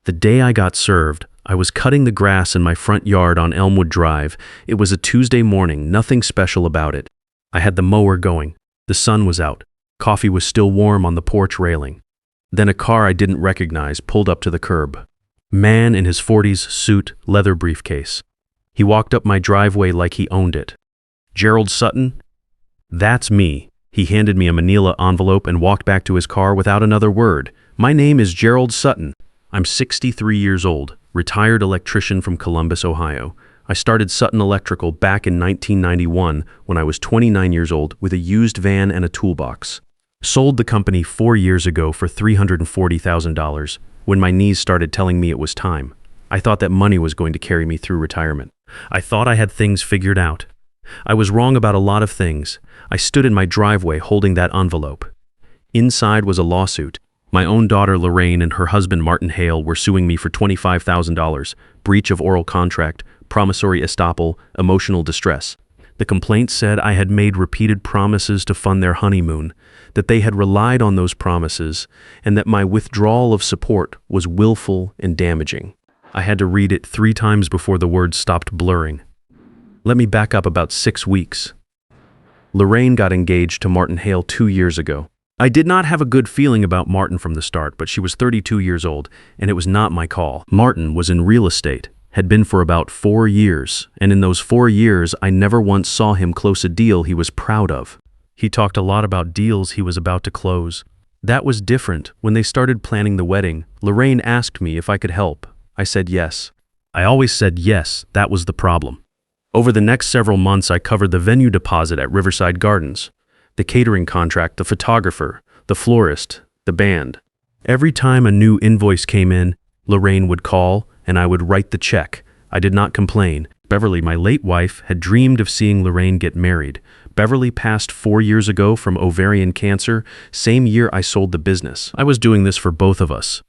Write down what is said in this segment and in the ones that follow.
The day I got served, I was cutting the grass in my front yard on Elmwood Drive. It was a Tuesday morning, nothing special about it. I had the mower going. The sun was out. Coffee was still warm on the porch railing. Then a car I didn't recognize pulled up to the curb. Man in his 40s, suit, leather briefcase. He walked up my driveway like he owned it. "Gerald Sutton?" "That's me." He handed me a manila envelope and walked back to his car without another word. "My name is Gerald Sutton. I'm 63 years old, retired electrician from Columbus, Ohio. I started Sutton Electrical back in 1991 when I was 29 years old with a used van and a toolbox. Sold the company 4 years ago for $340,000 when my knees started telling me it was time. I thought that money was going to carry me through retirement. I thought I had things figured out. I was wrong about a lot of things. I stood in my driveway holding that envelope. Inside was a lawsuit. My own daughter Lorraine and her husband Martin Hale were suing me for $25,000, breach of oral contract, promissory estoppel, emotional distress. The complaint said I had made repeated promises to fund their honeymoon, that they had relied on those promises, and that my withdrawal of support was willful and damaging. I had to read it 3 times before the words stopped blurring. Let me back up about 6 weeks. Lorraine got engaged to Martin Hale 2 years ago. I did not have a good feeling about Martin from the start, but she was 32 years old, and it was not my call. Martin was in real estate, had been for about 4 years, and in those 4 years I never once saw him close a deal he was proud of. He talked a lot about deals he was about to close. That was different. When they started planning the wedding, Lorraine asked me if I could help. I said yes. I always said yes, that was the problem. Over the next several months I covered the venue deposit at Riverside Gardens, the catering contract, the photographer, the florist, the band. Every time a new invoice came in, Lorraine would call and I would write the check. I did not complain. Beverly, my late wife, had dreamed of seeing Lorraine get married. Beverly passed 4 years ago from ovarian cancer, same year I sold the business. I was doing this for both of us.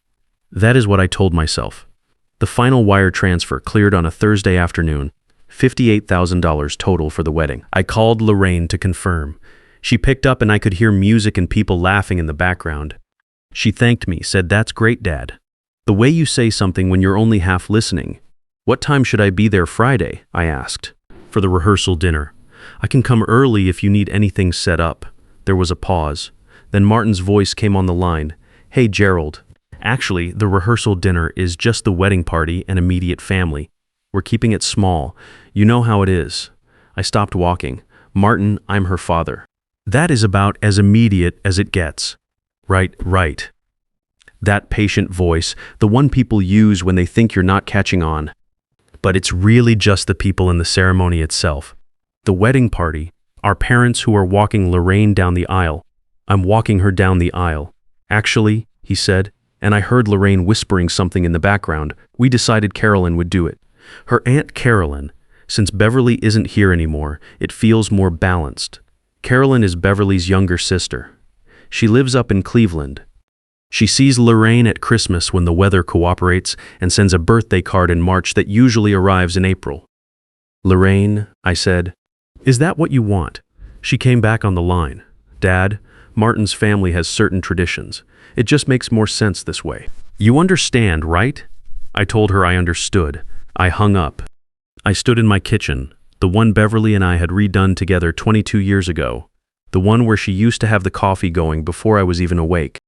That is what I told myself. The final wire transfer cleared on a Thursday afternoon, $58,000 total for the wedding. I called Lorraine to confirm. She picked up and I could hear music and people laughing in the background. She thanked me, said, "That's great, Dad." The way you say something when you're only half listening. "What time should I be there Friday?" I asked. "For the rehearsal dinner. I can come early if you need anything set up." There was a pause. Then Martin's voice came on the line. "Hey, Gerald. Actually, the rehearsal dinner is just the wedding party and immediate family. We're keeping it small. You know how it is." I stopped walking. "Martin, I'm her father." "That is about as immediate as it gets." Right. That patient voice, the one people use when they think you're not catching on. But it's really just the people in the ceremony itself. The wedding party, our parents who are walking Lorraine down the aisle. I'm walking her down the aisle. "Actually," he said, and I heard Lorraine whispering something in the background, "we decided Carolyn would do it." Her Aunt Carolyn. Since Beverly isn't here anymore, it feels more balanced. Carolyn is Beverly's younger sister. She lives up in Cleveland. She sees Lorraine at Christmas when the weather cooperates and sends a birthday card in March that usually arrives in April. "Lorraine," I said, "is that what you want?" She came back on the line. "Dad, Martin's family has certain traditions. It just makes more sense this way. You understand, right?" I told her I understood. I hung up. I stood in my kitchen, the one Beverly and I had redone together 22 years ago, the one where she used to have the coffee going before I was even awake.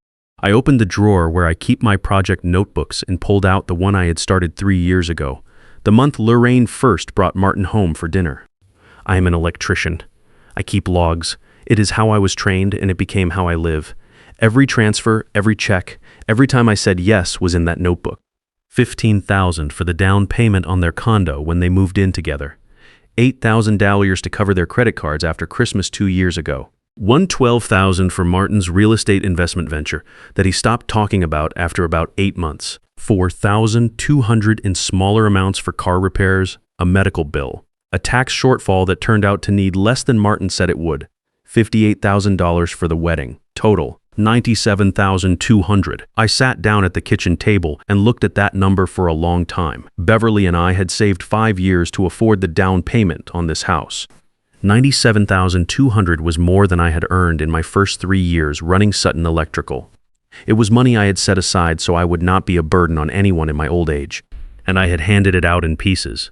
I opened the drawer where I keep my project notebooks and pulled out the one I had started 3 years ago, the month Lorraine first brought Martin home for dinner. I am an electrician. I keep logs. It is how I was trained and it became how I live. Every transfer, every check, every time I said yes was in that notebook. $15,000 for the down payment on their condo when they moved in together. $8,000 to cover their credit cards after Christmas 2 years ago. $112,000 for Martin's real estate investment venture that he stopped talking about after about 8 months. $4,200 in smaller amounts for car repairs, a medical bill, a tax shortfall that turned out to need less than Martin said it would. $58,000 for the wedding. Total, $97,200. I sat down at the kitchen table and looked at that number for a long time. Beverly and I had saved 5 years to afford the down payment on this house. $97,200 was more than I had earned in my first 3 years running Sutton Electrical. It was money I had set aside so I would not be a burden on anyone in my old age, and I had handed it out in pieces,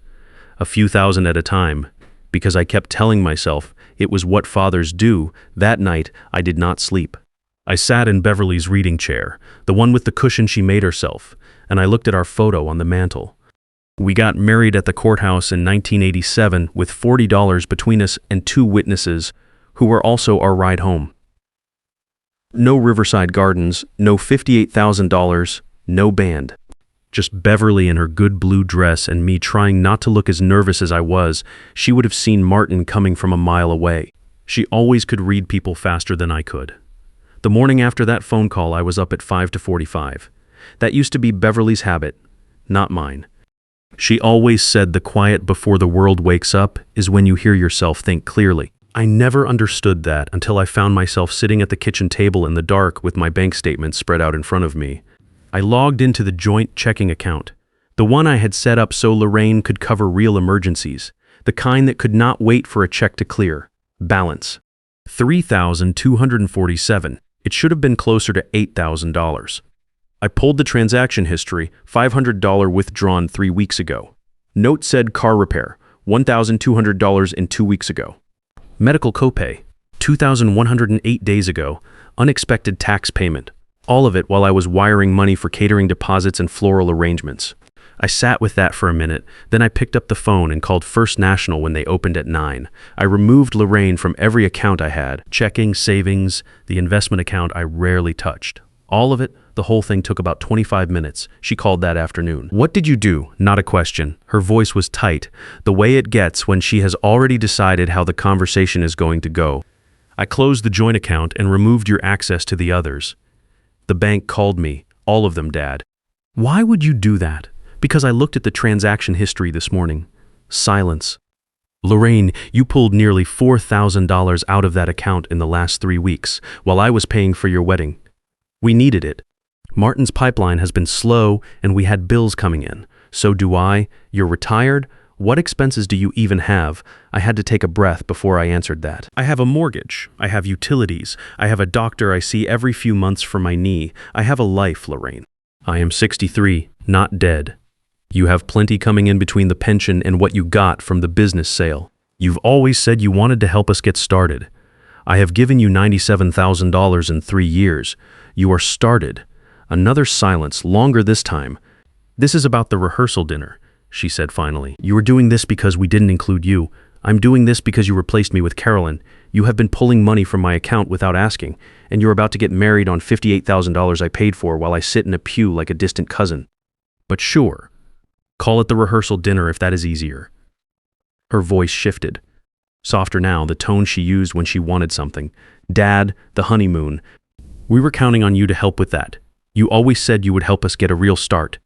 a few thousand at a time, because I kept telling myself it was what fathers do. That night, I did not sleep. I sat in Beverly's reading chair, the one with the cushion she made herself, and I looked at our photo on the mantel. We got married at the courthouse in 1987 with $40 between us and two witnesses who were also our ride home. No Riverside Gardens, no $58,000, no band. Just Beverly in her good blue dress and me trying not to look as nervous as I was. She would have seen Martin coming from a mile away. She always could read people faster than I could. The morning after that phone call, I was up at 5 to 45. That used to be Beverly's habit, not mine. She always said the quiet before the world wakes up is when you hear yourself think clearly. I never understood that until I found myself sitting at the kitchen table in the dark with my bank statement spread out in front of me. I logged into the joint checking account, the one I had set up so Lorraine could cover real emergencies, the kind that could not wait for a check to clear. Balance: $3,247. It should have been closer to $8,000. I pulled the transaction history, $500 withdrawn 3 weeks ago. Note said car repair, $1,200 in 2 weeks ago. Medical copay, 2,108 days ago. Unexpected tax payment. All of it while I was wiring money for catering deposits and floral arrangements. I sat with that for a minute, then I picked up the phone and called First National when they opened at 9. I removed Lorraine from every account I had, checking, savings, the investment account I rarely touched. All of it, the whole thing took about 25 minutes. She called that afternoon. "What did you do?" Not a question. Her voice was tight, the way it gets when she has already decided how the conversation is going to go. "I closed the joint account and removed your access to the others. The bank called me, all of them, Dad." "Why would you do that?" "Because I looked at the transaction history this morning." Silence. "Lorraine, you pulled nearly $4,000 out of that account in the last 3 weeks, while I was paying for your wedding. We needed it. Martin's pipeline has been slow, and we had bills coming in. So do I. You're retired? What expenses do you even have?" I had to take a breath before I answered that. "I have a mortgage. I have utilities. I have a doctor I see every few months for my knee. I have a life, Lorraine. I am 63, not dead. You have plenty coming in between the pension and what you got from the business sale. You've always said you wanted to help us get started. I have given you $97,000 in 3 years. You are started." Another silence, longer this time. "This is about the rehearsal dinner," she said finally. "You are doing this because we didn't include you. I'm doing this because you replaced me with Carolyn. You have been pulling money from my account without asking, and you're about to get married on $58,000 I paid for while I sit in a pew like a distant cousin. But sure, call it the rehearsal dinner if that is easier." Her voice shifted. Softer now, the tone she used when she wanted something. "Dad, the honeymoon. We were counting on you to help with that. You always said you would help us get a real start.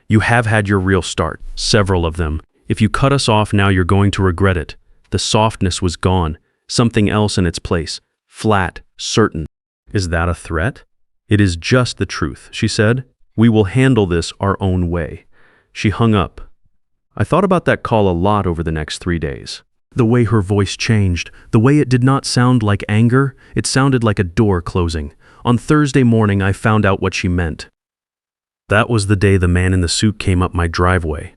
You have had your real start, several of them. If you cut us off now, you're going to regret it." The softness was gone, something else in its place, flat, certain. "Is that a threat?" "It is just the truth," she said. "We will handle this our own way." She hung up. I thought about that call a lot over the next 3 days. The way her voice changed, the way it did not sound like anger, it sounded like a door closing. On Thursday morning, I found out what she meant. That was the day the man in the suit came up my driveway.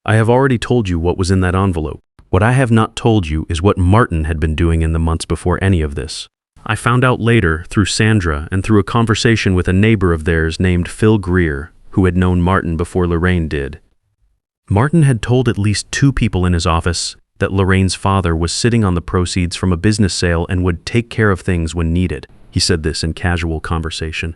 I have already told you what was in that envelope. What I have not told you is what Martin had been doing in the months before any of this. I found out later through Sandra and through a conversation with a neighbor of theirs named Phil Greer, who had known Martin before Lorraine did. Martin had told at least 2 people in his office that Lorraine's father was sitting on the proceeds from a business sale and would take care of things when needed. He said this in casual conversation.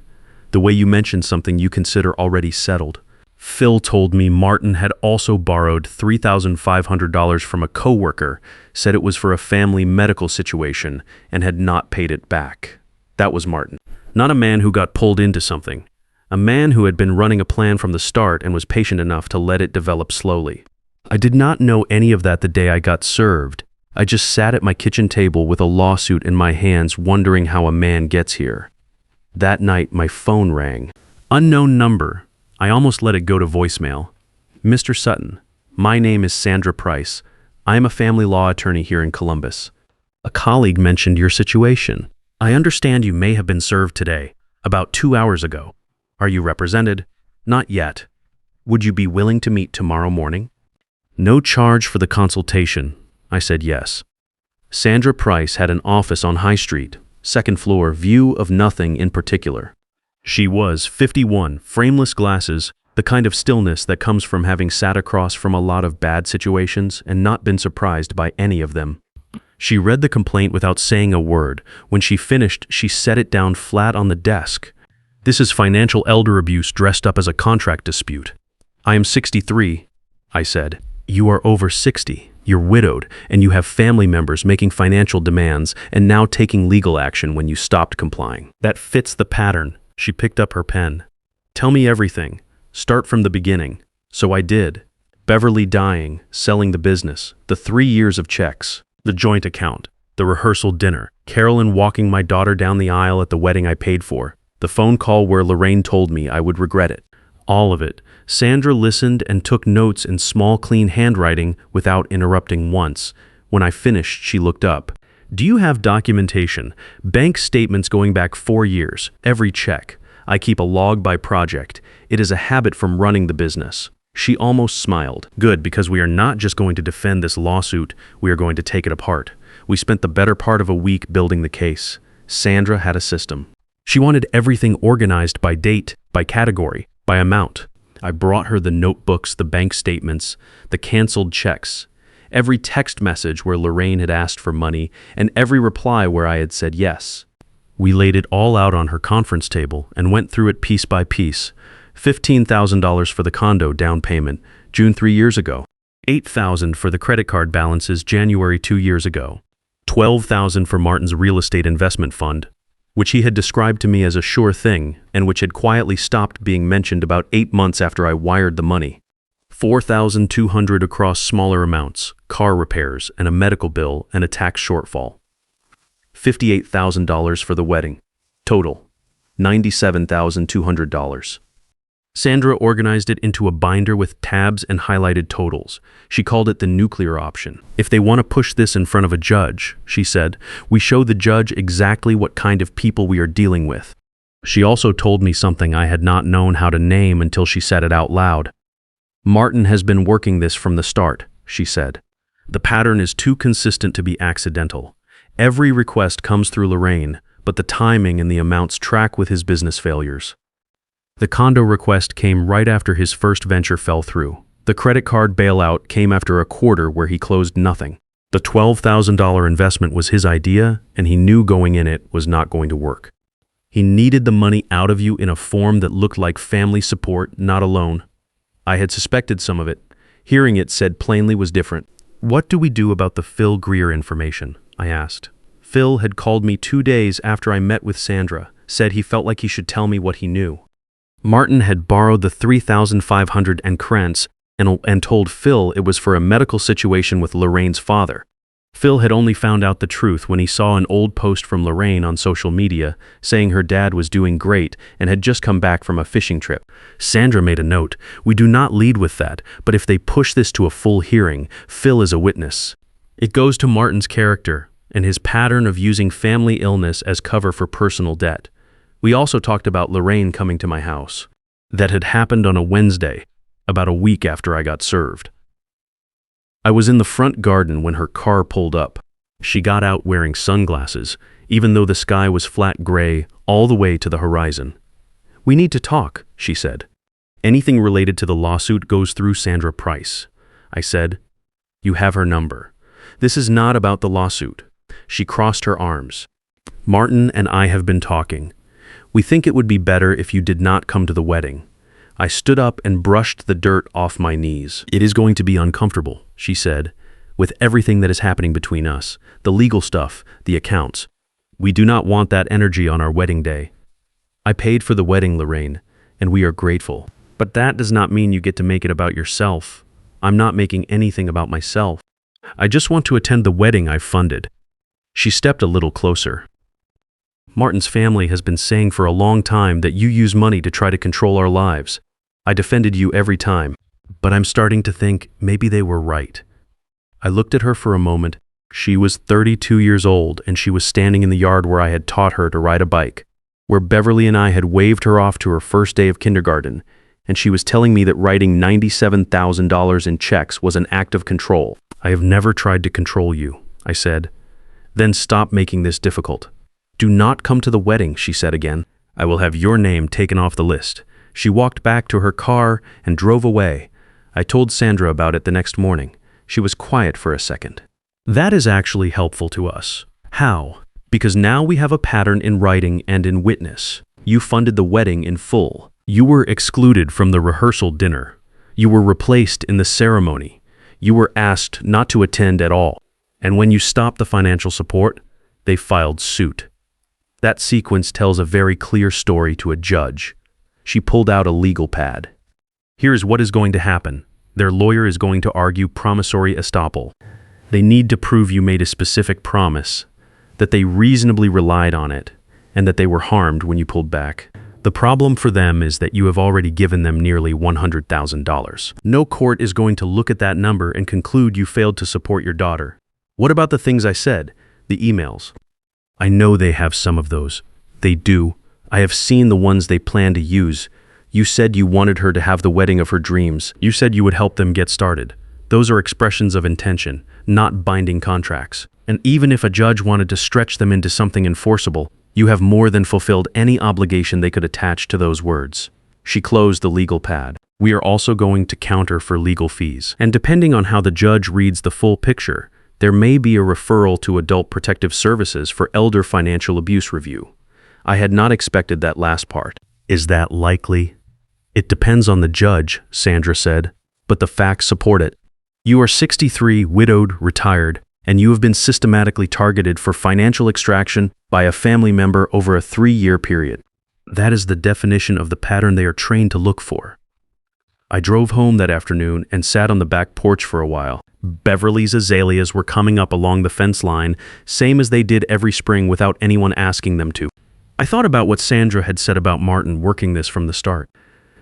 "The way you mentioned something you consider already settled." Phil told me Martin had also borrowed $3,500 from a coworker, said it was for a family medical situation, and had not paid it back. That was Martin. Not a man who got pulled into something. A man who had been running a plan from the start and was patient enough to let it develop slowly. I did not know any of that the day I got served. I just sat at my kitchen table with a lawsuit in my hands, wondering how a man gets here. That night, my phone rang. Unknown number. I almost let it go to voicemail. "Mr. Sutton, my name is Sandra Price. I am a family law attorney here in Columbus. A colleague mentioned your situation. I understand you may have been served today. About 2 hours ago. Are you represented? Not yet. Would you be willing to meet tomorrow morning? No charge for the consultation. I said yes. Sandra Price had an office on High Street, second floor, view of nothing in particular. She was 51, frameless glasses, the kind of stillness that comes from having sat across from a lot of bad situations and not been surprised by any of them. She read the complaint without saying a word. When she finished, she set it down flat on the desk. This is financial elder abuse dressed up as a contract dispute. I am 63, I said. You are over 60. You're widowed, and you have family members making financial demands and now taking legal action when you stopped complying. That fits the pattern. She picked up her pen. Tell me everything. Start from the beginning. So I did. Beverly dying, selling the business, the 3 years of checks, the joint account, the rehearsal dinner, Carolyn walking my daughter down the aisle at the wedding I paid for, the phone call where Lorraine told me I would regret it. All of it. Sandra listened and took notes in small, clean handwriting without interrupting once. When I finished, she looked up. Do you have documentation? Bank statements going back 4 years, every check. I keep a log by project. It is a habit from running the business. She almost smiled. Good, because we are not just going to defend this lawsuit, we are going to take it apart. We spent the better part of a week building the case. Sandra had a system. She wanted everything organized by date, by category, by amount. I brought her the notebooks, the bank statements, the canceled checks, every text message where Lorraine had asked for money, and every reply where I had said yes. We laid it all out on her conference table and went through it piece by piece. $15,000 for the condo down payment, June 3 years ago. $8,000 for the credit card balances, January 2 years ago. $12,000 for Martin's real estate investment fund, which he had described to me as a sure thing and which had quietly stopped being mentioned about 8 months after I wired the money. $4,200 across smaller amounts, car repairs and a medical bill and a tax shortfall. $58,000 for the wedding. Total, $97,200. Sandra organized it into a binder with tabs and highlighted totals. She called it the nuclear option. If they want to push this in front of a judge, she said, we show the judge exactly what kind of people we are dealing with. She also told me something I had not known how to name until she said it out loud. Martin has been working this from the start, she said. The pattern is too consistent to be accidental. Every request comes through Lorraine, but the timing and the amounts track with his business failures. The condo request came right after his first venture fell through. The credit card bailout came after a quarter where he closed nothing. The $12,000 investment was his idea, and he knew going in it was not going to work. He needed the money out of you in a form that looked like family support, not a loan. I had suspected some of it. Hearing it said plainly was different. What do we do about the Phil Greer information? I asked. Phil had called me 2 days after I met with Sandra, said he felt like he should tell me what he knew. Martin had borrowed the $3,500 and krents and told Phil it was for a medical situation with Lorraine's father. Phil had only found out the truth when he saw an old post from Lorraine on social media saying her dad was doing great and had just come back from a fishing trip. Sandra made a note. We do not lead with that, but if they push this to a full hearing, Phil is a witness. It goes to Martin's character and his pattern of using family illness as cover for personal debt. We also talked about Lorraine coming to my house. That had happened on a Wednesday, about a week after I got served. I was in the front garden when her car pulled up. She got out wearing sunglasses, even though the sky was flat gray all the way to the horizon. We need to talk, she said. Anything related to the lawsuit goes through Sandra Price. I said, you have her number. This is not about the lawsuit. She crossed her arms. Martin and I have been talking. We think it would be better if you did not come to the wedding. I stood up and brushed the dirt off my knees. It is going to be uncomfortable, she said, with everything that is happening between us, the legal stuff, the accounts. We do not want that energy on our wedding day. I paid for the wedding, Lorraine, and we are grateful. But that does not mean you get to make it about yourself. I'm not making anything about myself. I just want to attend the wedding I've funded. She stepped a little closer. Martin's family has been saying for a long time that you use money to try to control our lives. I defended you every time, but I'm starting to think maybe they were right. I looked at her for a moment. She was 32 years old and she was standing in the yard where I had taught her to ride a bike. where Beverly and I had waved her off to her first day of kindergarten, and she was telling me that writing $97,000 in checks was an act of control. I have never tried to control you, I said. Then stop making this difficult. Do not come to the wedding, she said again. I will have your name taken off the list. She walked back to her car and drove away. I told Sandra about it the next morning. She was quiet for a second. That is actually helpful to us. How? Because now we have a pattern in writing and in witness. You funded the wedding in full. You were excluded from the rehearsal dinner. You were replaced in the ceremony. You were asked not to attend at all. And when you stopped the financial support, they filed suit. That sequence tells a very clear story to a judge. She pulled out a legal pad. Here's what is going to happen. Their lawyer is going to argue promissory estoppel. They need to prove you made a specific promise, that they reasonably relied on it, and that they were harmed when you pulled back. The problem for them is that you have already given them nearly $100,000. No court is going to look at that number and conclude you failed to support your daughter. What about the things I said? The emails. I know they have some of those. They do. I have seen the ones they plan to use. You said you wanted her to have the wedding of her dreams. You said you would help them get started. Those are expressions of intention, not binding contracts. And even if a judge wanted to stretch them into something enforceable, you have more than fulfilled any obligation they could attach to those words. She closed the legal pad. We are also going to counter for legal fees. And depending on how the judge reads the full picture, there may be a referral to Adult Protective Services for elder financial abuse review. I had not expected that last part. Is that likely? It depends on the judge, Sandra said, but the facts support it. You are 63, widowed, retired, and you have been systematically targeted for financial extraction by a family member over a 3-year period. That is the definition of the pattern they are trained to look for. I drove home that afternoon and sat on the back porch for a while. Beverly's azaleas were coming up along the fence line, same as they did every spring without anyone asking them to. I thought about what Sandra had said about Martin working this from the start.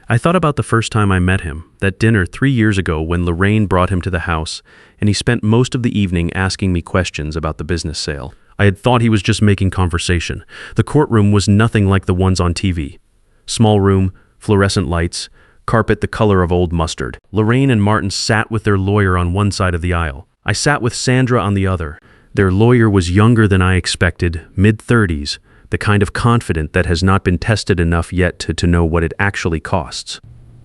I thought about the first time I met him, that dinner 3 years ago when Lorraine brought him to the house, and he spent most of the evening asking me questions about the business sale. I had thought he was just making conversation. The courtroom was nothing like the ones on TV. Small room, fluorescent lights, carpet the color of old mustard. Lorraine and Martin sat with their lawyer on one side of the aisle. I sat with Sandra on the other. Their lawyer was younger than I expected, mid-30s, the kind of confident that has not been tested enough yet to know what it actually costs.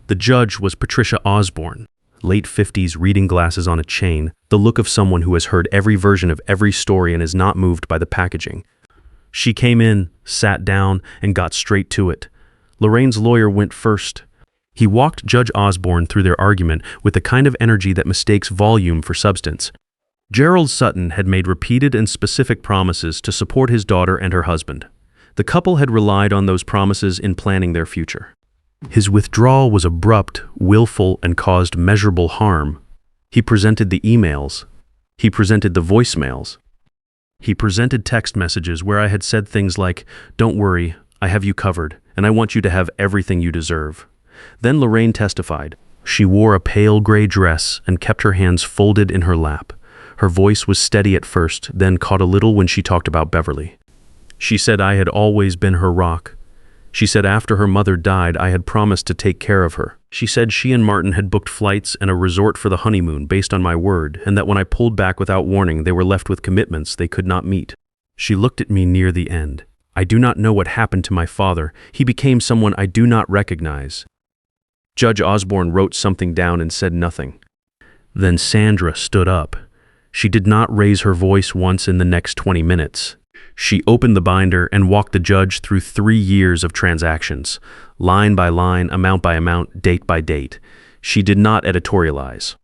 The judge was Patricia Osborne, late 50s, reading glasses on a chain, the look of someone who has heard every version of every story and is not moved by the packaging. She came in, sat down, and got straight to it. Lorraine's lawyer went first. He walked Judge Osborne through their argument with the kind of energy that mistakes volume for substance. Gerald Sutton had made repeated and specific promises to support his daughter and her husband. The couple had relied on those promises in planning their future. His withdrawal was abrupt, willful, and caused measurable harm. He presented the emails. He presented the voicemails. He presented text messages where I had said things like, "Don't worry, I have you covered, and I want you to have everything you deserve." Then Lorraine testified. She wore a pale gray dress and kept her hands folded in her lap. Her voice was steady at first, then caught a little when she talked about Beverly. She said I had always been her rock. She said after her mother died, I had promised to take care of her. She said she and Martin had booked flights and a resort for the honeymoon based on my word, and that when I pulled back without warning, they were left with commitments they could not meet. She looked at me near the end. I do not know what happened to my father. He became someone I do not recognize. Judge Osborne wrote something down and said nothing. Then Sandra stood up. She did not raise her voice once in the next 20 minutes. She opened the binder and walked the judge through 3 years of transactions, line by line, amount by amount, date by date. She did not editorialize.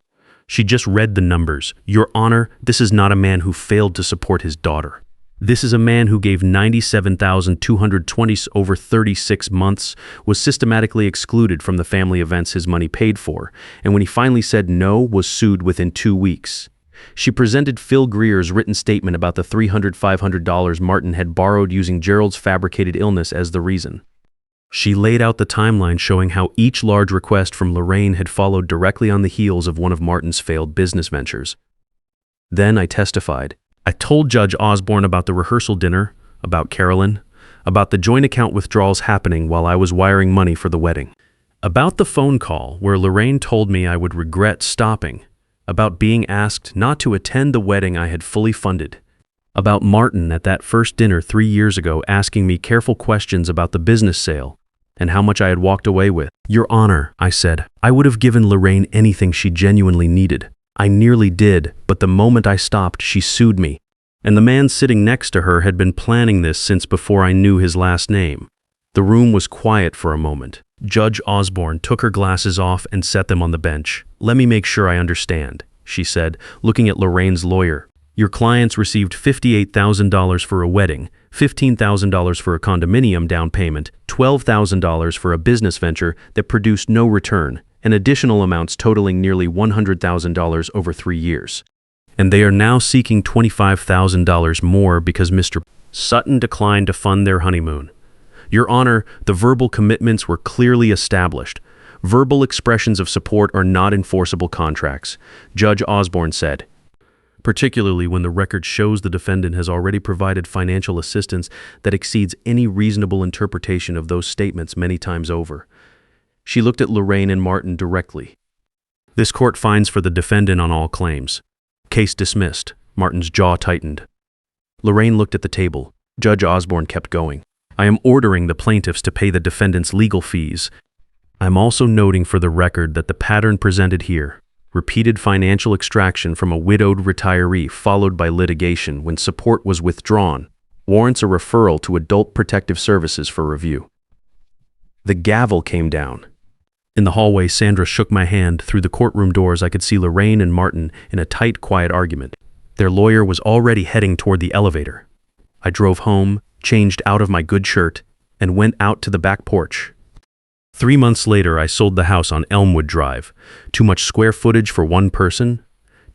She just read the numbers. Your Honor, this is not a man who failed to support his daughter. This is a man who gave $97,220 over 36 months, was systematically excluded from the family events his money paid for, and when he finally said no, was sued within 2 weeks. She presented Phil Greer's written statement about the $300-500 Martin had borrowed using Gerald's fabricated illness as the reason. She laid out the timeline showing how each large request from Lorraine had followed directly on the heels of one of Martin's failed business ventures. Then I testified. I told Judge Osborne about the rehearsal dinner, about Carolyn, about the joint account withdrawals happening while I was wiring money for the wedding, about the phone call where Lorraine told me I would regret stopping, about being asked not to attend the wedding I had fully funded, about Martin at that first dinner 3 years ago asking me careful questions about the business sale and how much I had walked away with. Your Honor, I said, I would have given Lorraine anything she genuinely needed. I nearly did, but the moment I stopped, she sued me. And the man sitting next to her had been planning this since before I knew his last name. The room was quiet for a moment. Judge Osborne took her glasses off and set them on the bench. Let me make sure I understand, she said, looking at Lorraine's lawyer. Your clients received $58,000 for a wedding, $15,000 for a condominium down payment, $12,000 for a business venture that produced no return, and additional amounts totaling nearly $100,000 over 3 years. And they are now seeking $25,000 more because Mr. Sutton declined to fund their honeymoon. Your Honor, the verbal commitments were clearly established. Verbal expressions of support are not enforceable contracts, Judge Osborne said, particularly when the record shows the defendant has already provided financial assistance that exceeds any reasonable interpretation of those statements many times over. She looked at Lorraine and Martin directly. This court finds for the defendant on all claims. Case dismissed. Martin's jaw tightened. Lorraine looked at the table. Judge Osborne kept going. I am ordering the plaintiffs to pay the defendant's legal fees. I'm also noting for the record that the pattern presented here, repeated financial extraction from a widowed retiree followed by litigation when support was withdrawn, warrants a referral to Adult Protective Services for review. The gavel came down. In the hallway, Sandra shook my hand. Through the courtroom doors, I could see Lorraine and Martin in a tight, quiet argument. Their lawyer was already heading toward the elevator. I drove home, changed out of my good shirt, and went out to the back porch. 3 months later, I sold the house on Elmwood Drive. Too much square footage for one person,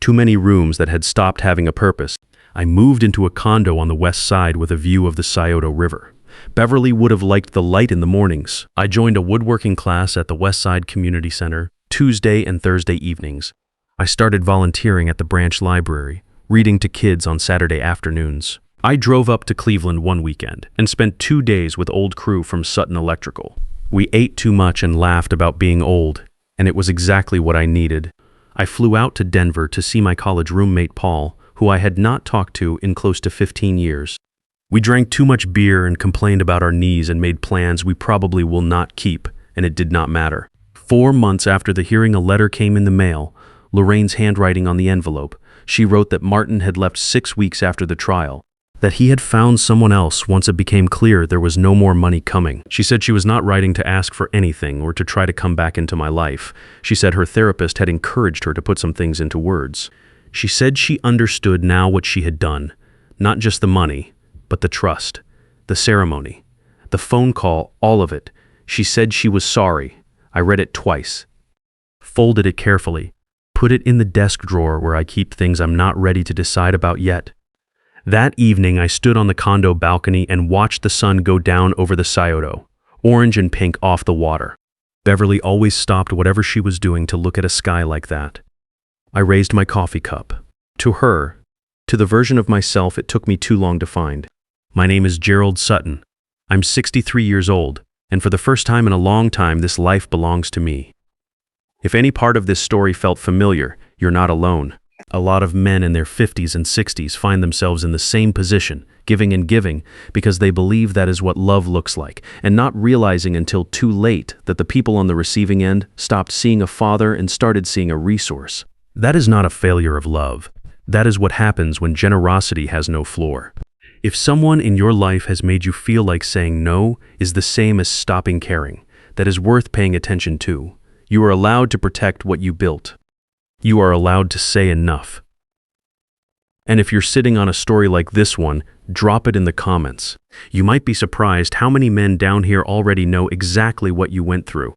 too many rooms that had stopped having a purpose. I moved into a condo on the west side with a view of the Scioto River. Beverly would have liked the light in the mornings. I joined a woodworking class at the West Side Community Center, Tuesday and Thursday evenings. I started volunteering at the branch library, reading to kids on Saturday afternoons. I drove up to Cleveland one weekend and spent 2 days with old crew from Sutton Electrical. We ate too much and laughed about being old, and it was exactly what I needed. I flew out to Denver to see my college roommate Paul, who I had not talked to in close to 15 years. We drank too much beer and complained about our knees and made plans we probably will not keep, and it did not matter. 4 months after the hearing, a letter came in the mail, Lorraine's handwriting on the envelope. She wrote that Martin had left 6 weeks after the trial, that he had found someone else once it became clear there was no more money coming. She said she was not writing to ask for anything or to try to come back into my life. She said her therapist had encouraged her to put some things into words. She said she understood now what she had done, not just the money, but the trust, the ceremony, the phone call, all of it. She said she was sorry. I read it twice, folded it carefully, put it in the desk drawer where I keep things I'm not ready to decide about yet. That evening, I stood on the condo balcony and watched the sun go down over the Scioto, orange and pink off the water. Beverly always stopped whatever she was doing to look at a sky like that. I raised my coffee cup. To her, to the version of myself it took me too long to find. My name is Gerald Sutton. I'm 63 years old, and for the first time in a long time, this life belongs to me. If any part of this story felt familiar, you're not alone. A lot of men in their 50s and 60s find themselves in the same position, giving and giving, because they believe that is what love looks like, and not realizing until too late that the people on the receiving end stopped seeing a father and started seeing a resource. That is not a failure of love. That is what happens when generosity has no floor. If someone in your life has made you feel like saying no is the same as stopping caring, that is worth paying attention to. You are allowed to protect what you built. You are allowed to say enough. And if you're sitting on a story like this one, drop it in the comments. You might be surprised how many men down here already know exactly what you went through.